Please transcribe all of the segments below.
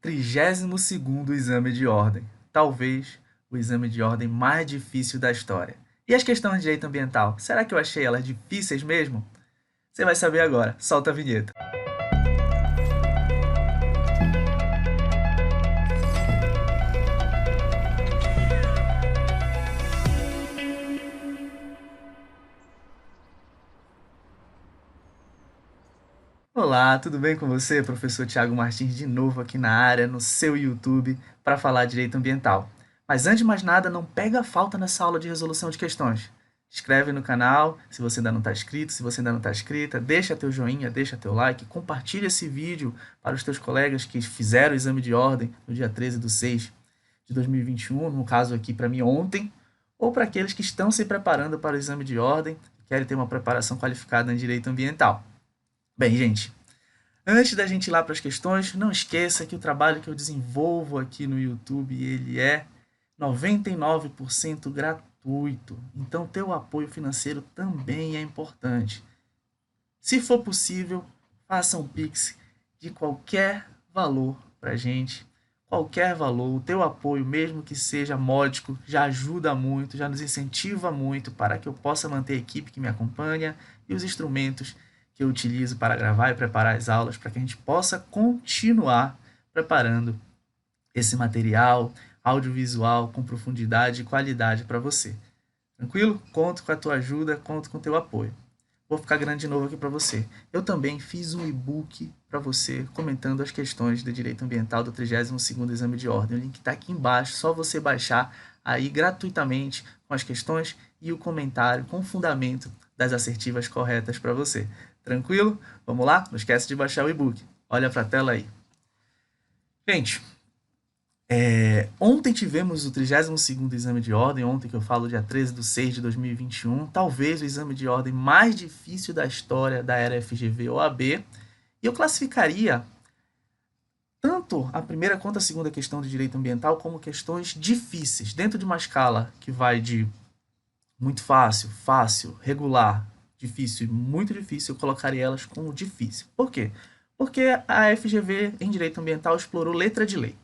32º exame de ordem, talvez o exame de ordem mais difícil da história. E as questões de direito ambiental, será que eu achei elas difíceis mesmo? Você vai saber agora, solta a vinheta. Olá, tudo bem com você? Professor Tiago Martins de novo aqui na área, no seu YouTube, para falar de direito ambiental. Mas antes de mais nada, não pega falta nessa aula de resolução de questões. Inscreve no canal, se você ainda não está inscrito, se você ainda não está inscrita, deixa teu joinha, deixa teu like, compartilha esse vídeo para os teus colegas que fizeram o exame de ordem no dia 13/6 de 2021, no caso aqui para mim ontem, ou para aqueles que estão se preparando para o exame de ordem e querem ter uma preparação qualificada em direito ambiental. Bem, gente, antes da gente ir lá para as questões, não esqueça que o trabalho que eu desenvolvo aqui no YouTube, ele é 99% gratuito. Então, ter o apoio financeiro também é importante. Se for possível, faça um Pix de qualquer valor para a gente. Qualquer valor, o teu apoio, mesmo que seja módico, já ajuda muito, já nos incentiva muito para que eu possa manter a equipe que me acompanha e os instrumentos que eu utilizo para gravar e preparar as aulas, para que a gente possa continuar preparando esse material audiovisual com profundidade e qualidade para você. Tranquilo? Conto com a tua ajuda, conto com o teu apoio. Vou ficar grande de novo aqui para você. Eu também fiz um e-book para você comentando as questões do direito ambiental do 32º exame de ordem. O link está aqui embaixo, só você baixar aí gratuitamente com as questões e o comentário com fundamento das assertivas corretas para você. Tranquilo? Vamos lá? Não esquece de baixar o e-book. Olha para a tela aí. Gente, ontem tivemos o 32º exame de ordem, ontem que eu falo dia 13/6 de 2021, talvez o exame de ordem mais difícil da história da era FGV-OAB, e eu classificaria tanto a primeira quanto a segunda questão de direito ambiental como questões difíceis, dentro de uma escala que vai de muito fácil, fácil, regular, difícil e muito difícil, eu colocaria elas como difícil. Por quê? Porque a FGV em direito ambiental explorou letra de lei.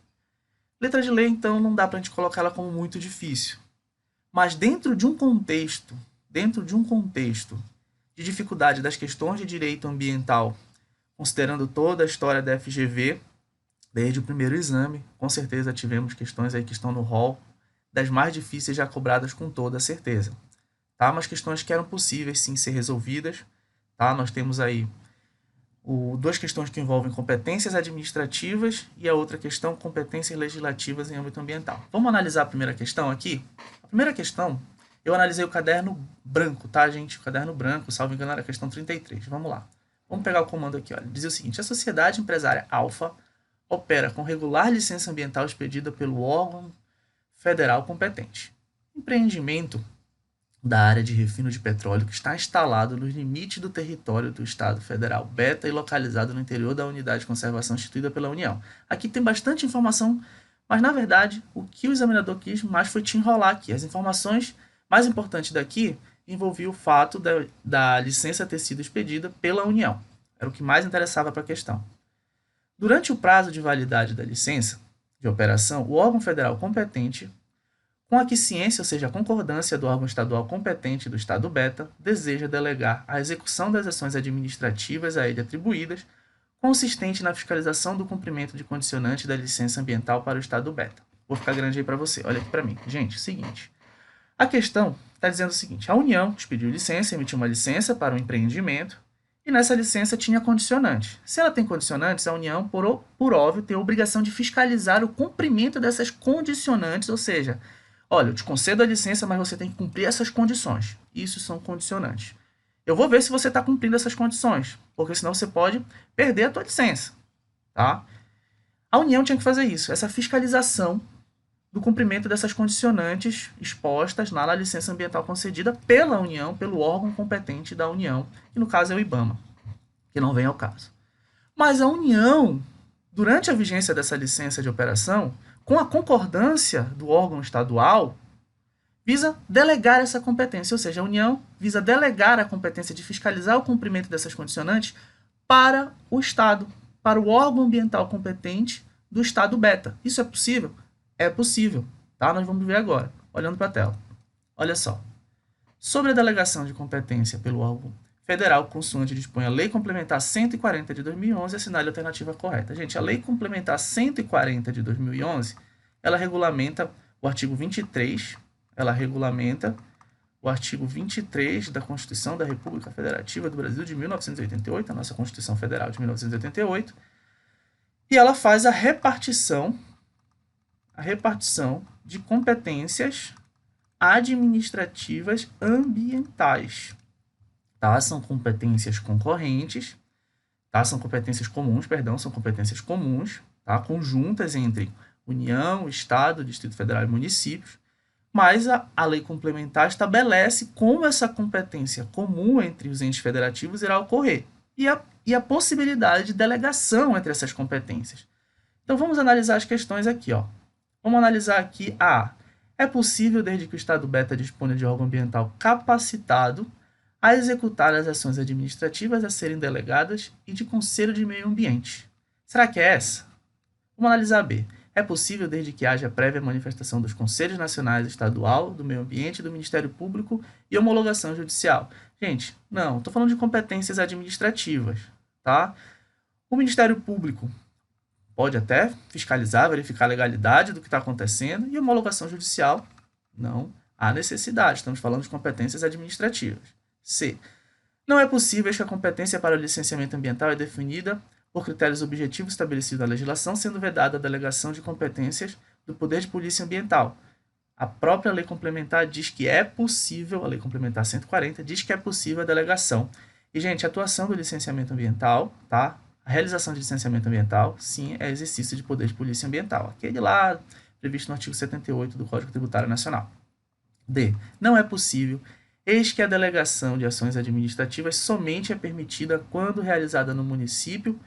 Letra de lei, então, não dá para a gente colocar ela como muito difícil. Mas dentro de um contexto de dificuldade das questões de direito ambiental, considerando toda a história da FGV, desde o primeiro exame, com certeza tivemos questões aí que estão no rol das mais difíceis já cobradas com toda certeza. Tá? Mas questões que eram possíveis sim ser resolvidas. Tá? Nós temos aí duas questões que envolvem competências administrativas e a outra questão, competências legislativas em âmbito ambiental. Vamos analisar a primeira questão aqui? A primeira questão, eu analisei o caderno branco, tá, gente? O caderno branco, salvo engano, era a questão 33. Vamos lá. Vamos pegar o comando aqui. Olha. Ele dizia o seguinte: a sociedade empresária Alfa opera com regular licença ambiental expedida pelo órgão federal competente. Empreendimento da área de refino de petróleo que está instalado nos limites do território do Estado Federal Beta e localizado no interior da unidade de conservação instituída pela União. Aqui tem bastante informação, mas na verdade o que o examinador quis mais foi te enrolar aqui. As informações mais importantes daqui envolviam o fato da licença ter sido expedida pela União. Era o que mais interessava para a questão. Durante o prazo de validade da licença de operação, o órgão federal competente, com a aquiescência, ou seja, a concordância do órgão estadual competente do Estado Beta, deseja delegar a execução das ações administrativas a ele atribuídas, consistente na fiscalização do cumprimento de condicionantes da licença ambiental para o Estado Beta. Vou ficar grande aí para você. Olha aqui para mim. Gente, seguinte. A questão está dizendo o seguinte: a União expediu licença, emitiu uma licença para o empreendimento, e nessa licença tinha condicionantes. Se ela tem condicionantes, a União, por óbvio, tem a obrigação de fiscalizar o cumprimento dessas condicionantes, ou seja, olha, eu te concedo a licença, mas você tem que cumprir essas condições. Isso são condicionantes. Eu vou ver se você está cumprindo essas condições, porque senão você pode perder a tua licença. Tá? A União tinha que fazer isso, essa fiscalização do cumprimento dessas condicionantes expostas na licença ambiental concedida pela União, pelo órgão competente da União, que no caso é o IBAMA, que não vem ao caso. Mas a União, durante a vigência dessa licença de operação, com a concordância do órgão estadual, visa delegar essa competência, ou seja, a União visa delegar a competência de fiscalizar o cumprimento dessas condicionantes para o Estado, para o órgão ambiental competente do estado beta. Isso é possível? É possível, tá? Nós vamos ver agora, olhando para a tela. Olha só. Sobre a delegação de competência pelo órgão federal, consoante dispõe a Lei Complementar 140 de 2011, assinale a alternativa correta. Gente, a Lei Complementar 140 de 2011, ela regulamenta o artigo 23, ela regulamenta o artigo 23 da Constituição da República Federativa do Brasil de 1988, a nossa Constituição Federal de 1988, e ela faz a repartição de competências administrativas ambientais. Tá? São competências concorrentes, tá? São competências comuns, são competências comuns, tá? Conjuntas entre União, Estado, Distrito Federal e municípios, mas a lei complementar estabelece como essa competência comum entre os entes federativos irá ocorrer e a possibilidade de delegação entre essas competências. Então, vamos analisar as questões aqui. Ó. Vamos analisar aqui a é possível, desde que o Estado beta disponha de órgão ambiental capacitado, a executar as ações administrativas a serem delegadas e de Conselho de Meio Ambiente. Será que é essa? Vamos analisar a B. É possível, desde que haja prévia manifestação dos Conselhos Nacionais, Estadual, do Meio Ambiente, do Ministério Público e homologação judicial. Gente, não, estou falando de competências administrativas, tá? O Ministério Público pode até fiscalizar, verificar a legalidade do que está acontecendo, e homologação judicial, não há necessidade. Estamos falando de competências administrativas. C. Não é possível que a competência para o licenciamento ambiental é definida por critérios objetivos estabelecidos na legislação, sendo vedada a delegação de competências do Poder de Polícia Ambiental. A própria lei complementar diz que é possível, a lei complementar 140 diz que é possível a delegação. E, gente, a atuação do licenciamento ambiental, tá? A realização de licenciamento ambiental, sim, é exercício de poder de polícia ambiental. Aquele lá, previsto no artigo 78 do Código Tributário Nacional. D. Não é possível, eis que a delegação de ações administrativas somente é permitida quando realizada no município,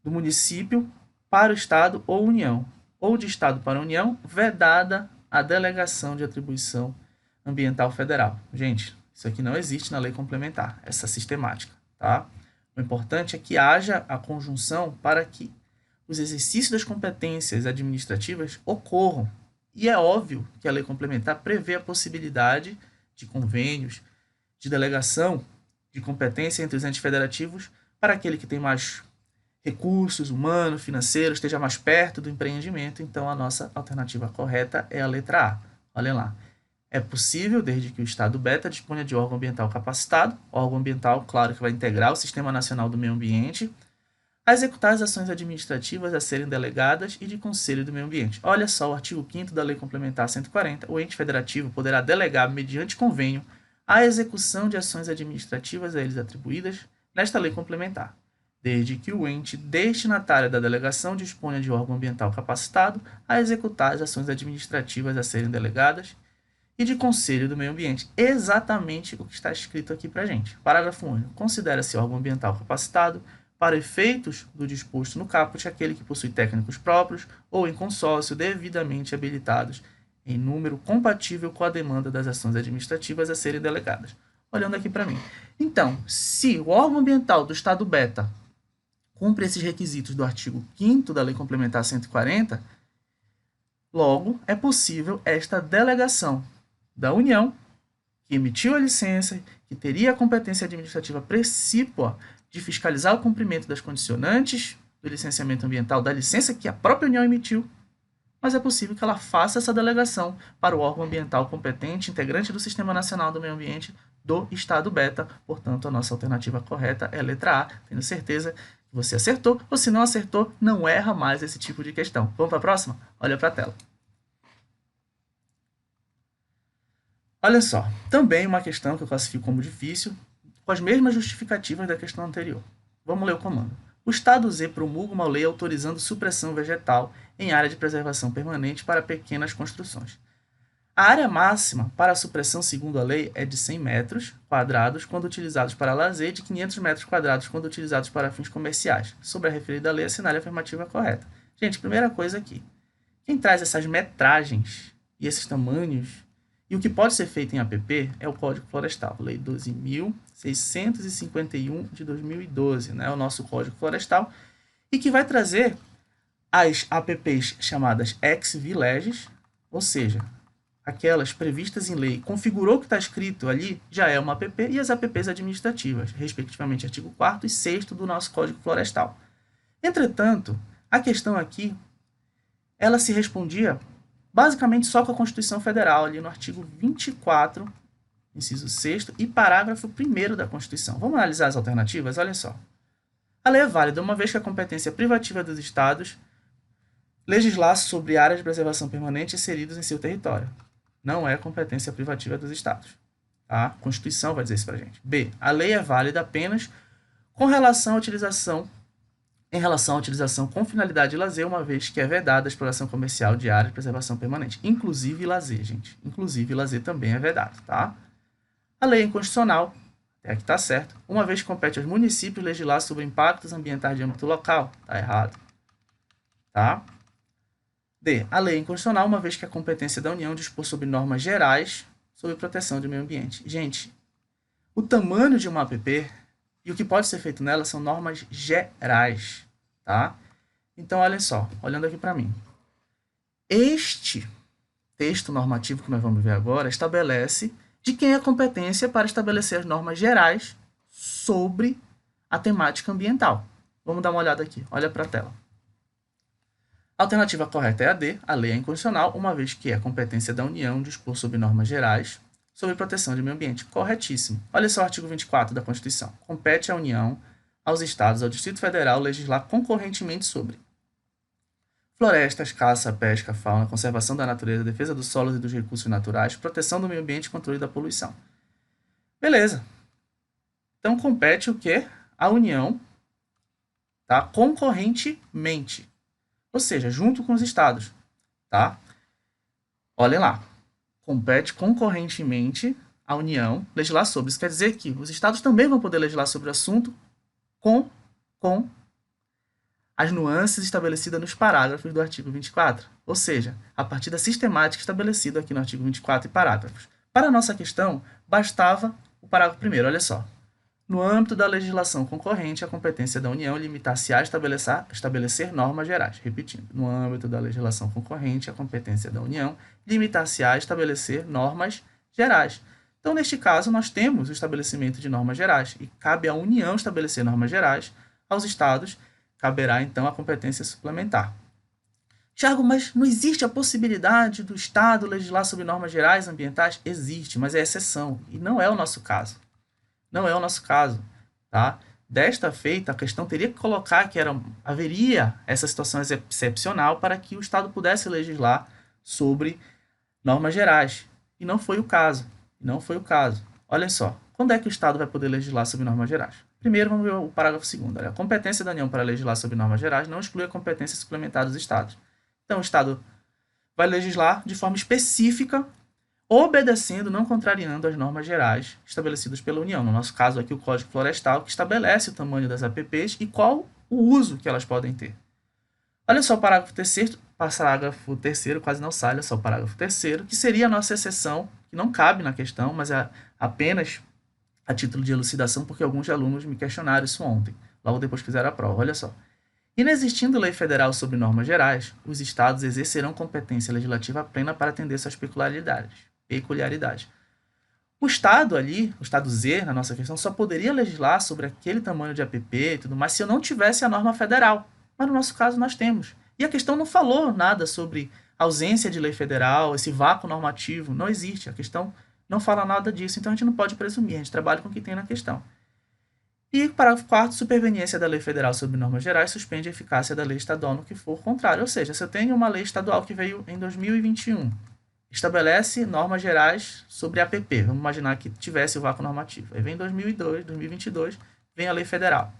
do município para o Estado ou União, ou de Estado para a União, vedada a delegação de atribuição ambiental federal. Gente, isso aqui não existe na lei complementar, essa sistemática, tá? O importante é que haja a conjunção para que os exercícios das competências administrativas ocorram. E é óbvio que a lei complementar prevê a possibilidade de convênios, de delegação de competência entre os entes federativos para aquele que tem mais recursos humanos, financeiros, esteja mais perto do empreendimento. Então, a nossa alternativa correta é a letra A. Olhem lá. É possível, desde que o Estado beta disponha de órgão ambiental capacitado, órgão ambiental, claro, que vai integrar o Sistema Nacional do Meio Ambiente, a executar as ações administrativas a serem delegadas e de Conselho do Meio Ambiente. Olha só o artigo 5º da Lei Complementar 140, o ente federativo poderá delegar, mediante convênio, a execução de ações administrativas a eles atribuídas nesta lei complementar, desde que o ente destinatário da delegação disponha de órgão ambiental capacitado a executar as ações administrativas a serem delegadas e de Conselho do Meio Ambiente. Exatamente o que está escrito aqui para a gente. Parágrafo único. Considera-se órgão ambiental capacitado, para efeitos do disposto no caput, aquele que possui técnicos próprios ou em consórcio devidamente habilitados em número compatível com a demanda das ações administrativas a serem delegadas. Olhando aqui para mim. Então, se o órgão ambiental do Estado beta cumpre esses requisitos do artigo 5º da Lei Complementar 140, logo é possível esta delegação da União, que emitiu a licença, que teria a competência administrativa precípua de fiscalizar o cumprimento das condicionantes do licenciamento ambiental, da licença que a própria União emitiu, mas é possível que ela faça essa delegação para o órgão ambiental competente, integrante do Sistema Nacional do Meio Ambiente do Estado beta. Portanto, a nossa alternativa correta é a letra A. Tenho certeza que você acertou, ou se não acertou, não erra mais esse tipo de questão. Vamos para a próxima? Olha para a tela. Olha só, também uma questão que eu classifico como difícil, com as mesmas justificativas da questão anterior. Vamos ler o comando. O Estado Z promulga uma lei autorizando supressão vegetal em área de preservação permanente para pequenas construções. A área máxima para a supressão, segundo a lei, é de 100 metros quadrados quando utilizados para lazer e de 500 metros quadrados quando utilizados para fins comerciais. Sobre a referida lei, assinale a afirmativa correta. Gente, primeira coisa aqui. Quem traz essas metragens e esses tamanhos e o que pode ser feito em APP é o Código Florestal, Lei 12.651 de 2012, né, o nosso Código Florestal, e que vai trazer as APPs chamadas ex vi leges, ou seja, aquelas previstas em lei, configurou o que está escrito ali, já é uma APP, e as APPs administrativas, respectivamente artigo 4º e 6º do nosso Código Florestal. Entretanto, a questão aqui, ela se respondia basicamente só com a Constituição Federal, ali no artigo 24, inciso 6º e parágrafo 1º da Constituição. Vamos analisar as alternativas? Olha só. A lei é válida uma vez que a competência privativa dos estados legislar sobre áreas de preservação permanente inseridas em seu território. Não é competência privativa dos estados. Tá? A Constituição vai dizer isso pra gente. B. A lei é válida apenas em relação à utilização com finalidade de lazer, uma vez que é vedada a exploração comercial de áreas de preservação permanente. Inclusive lazer, gente. Inclusive lazer também é vedado, tá? A lei é inconstitucional, até aqui está certo, uma vez que compete aos municípios legislar sobre impactos ambientais de âmbito local. Está errado. Tá? D. A lei é inconstitucional, uma vez que a competência da União dispor sobre normas gerais sobre proteção do meio ambiente. Gente, o tamanho de uma APP e o que pode ser feito nela são normas gerais. Tá? Então, olha só, olhando aqui para mim. Este texto normativo que nós vamos ver agora estabelece de quem é a competência para estabelecer as normas gerais sobre a temática ambiental. Vamos dar uma olhada aqui. Olha para a tela. A alternativa correta é a D. A lei é inconstitucional, uma vez que é a competência da União dispor sobre normas gerais sobre proteção do meio ambiente. Corretíssimo. Olha só o artigo 24 da Constituição. Compete à União, aos Estados, ao Distrito Federal legislar concorrentemente sobre florestas, caça, pesca, fauna, conservação da natureza, defesa dos solos e dos recursos naturais, proteção do meio ambiente e controle da poluição. Beleza. Então, compete o quê? A União, tá? Concorrentemente. Ou seja, junto com os estados. Tá? Olhem lá. Compete concorrentemente a União legislar sobre. Isso quer dizer que os estados também vão poder legislar sobre o assunto com as nuances estabelecidas nos parágrafos do artigo 24, ou seja, a partir da sistemática estabelecida aqui no artigo 24 e parágrafos. Para a nossa questão, bastava o parágrafo 1º, olha só. No âmbito da legislação concorrente, a competência da União limitar-se a estabelecer normas gerais. Repetindo, no âmbito da legislação concorrente, a competência da União limitar-se a estabelecer normas gerais. Então, neste caso, nós temos o estabelecimento de normas gerais e cabe à União estabelecer normas gerais, aos estados caberá, então, a competência suplementar. Tiago, mas não existe a possibilidade do Estado legislar sobre normas gerais ambientais? Existe, mas é exceção. E não é o nosso caso. Não é o nosso caso. Tá? Desta feita, a questão teria que colocar que haveria essa situação excepcional para que o Estado pudesse legislar sobre normas gerais. E não foi o caso. Não foi o caso. Olha só, quando é que o Estado vai poder legislar sobre normas gerais? Primeiro, vamos ver o parágrafo 2º. A competência da União para legislar sobre normas gerais não exclui a competência suplementar dos Estados. Então, o Estado vai legislar de forma específica, obedecendo, não contrariando as normas gerais estabelecidas pela União. No nosso caso aqui, o Código Florestal, que estabelece o tamanho das APPs e qual o uso que elas podem ter. Olha só o parágrafo 3º, quase não sai, olha só o parágrafo 3º, que seria a nossa exceção, que não cabe na questão, mas é apenas a título de elucidação, porque alguns alunos me questionaram isso ontem, logo depois que fizeram a prova. Olha só. Inexistindo lei federal sobre normas gerais, os estados exercerão competência legislativa plena para atender suas peculiaridades. O estado ali, o estado Z, na nossa questão, só poderia legislar sobre aquele tamanho de APP e tudo mais se eu não tivesse a norma federal. Mas no nosso caso nós temos. E a questão não falou nada sobre ausência de lei federal, esse vácuo normativo, não existe. A questão não fala nada disso, então a gente não pode presumir, a gente trabalha com o que tem na questão. E parágrafo 4º, superveniência da lei federal sobre normas gerais suspende a eficácia da lei estadual no que for contrário. Ou seja, se eu tenho uma lei estadual que veio em 2021, estabelece normas gerais sobre APP, vamos imaginar que tivesse o vácuo normativo. Aí vem 2022, vem a lei federal.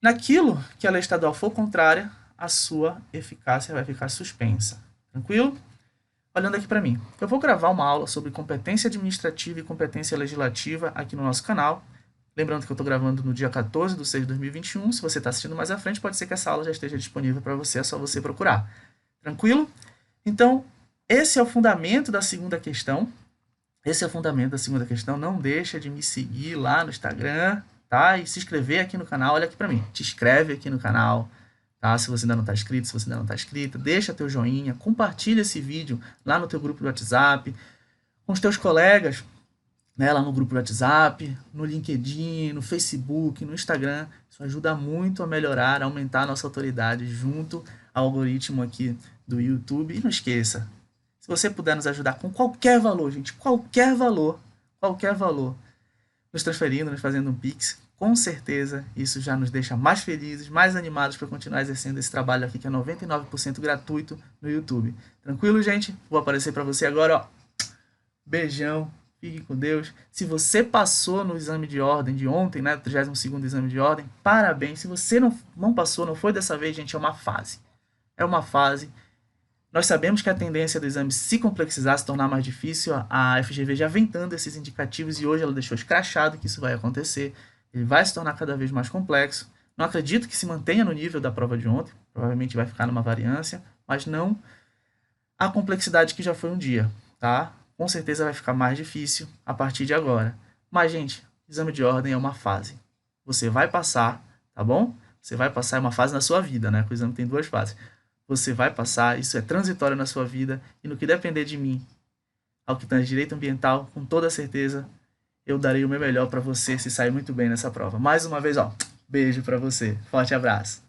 Naquilo que a lei estadual for contrária, a sua eficácia vai ficar suspensa. Tranquilo? Olhando aqui para mim, eu vou gravar uma aula sobre competência administrativa e competência legislativa aqui no nosso canal. Lembrando que eu estou gravando no dia 14/6/2021. Se você está assistindo mais à frente, pode ser que essa aula já esteja disponível para você, é só você procurar. Tranquilo? Então, esse é o fundamento da segunda questão. Não deixa de me seguir lá no Instagram, tá? E se inscrever aqui no canal. Olha aqui para mim. Te inscreve aqui no canal, tá? Se você ainda não está inscrito, se você ainda não está inscrita, deixa teu joinha, compartilha esse vídeo lá no teu grupo do WhatsApp, com os teus colegas, né, lá no grupo do WhatsApp, no LinkedIn, no Facebook, no Instagram. Isso ajuda muito a melhorar, a aumentar a nossa autoridade junto ao algoritmo aqui do YouTube. E não esqueça, se você puder nos ajudar com qualquer valor, gente, qualquer valor, nos transferindo, nos fazendo um Pix, com certeza isso já nos deixa mais felizes, mais animados para continuar exercendo esse trabalho aqui que é 99% gratuito no YouTube. Tranquilo, gente? Vou aparecer para você agora, ó. Beijão, fique com Deus. Se você passou no exame de ordem de ontem, né, 32º exame de ordem, parabéns. Se você não passou, não foi dessa vez, gente, é uma fase. É uma fase. Nós sabemos que a tendência do exame se complexizar, se tornar mais difícil, a FGV já vem dando esses indicativos e hoje ela deixou escrachado que isso vai acontecer. Ele vai se tornar cada vez mais complexo. Não acredito que se mantenha no nível da prova de ontem, provavelmente vai ficar numa variância, mas não a complexidade que já foi um dia, tá? Com certeza vai ficar mais difícil a partir de agora. Mas, gente, exame de ordem é uma fase. Você vai passar, tá bom? Você vai passar, é uma fase na sua vida, né? Porque o exame tem 2 fases. Você vai passar, isso é transitório na sua vida, e no que depender de mim, ao que tange direito ambiental, com toda certeza, eu darei o meu melhor para você se sair muito bem nessa prova. Mais uma vez, ó, beijo para você. Forte abraço.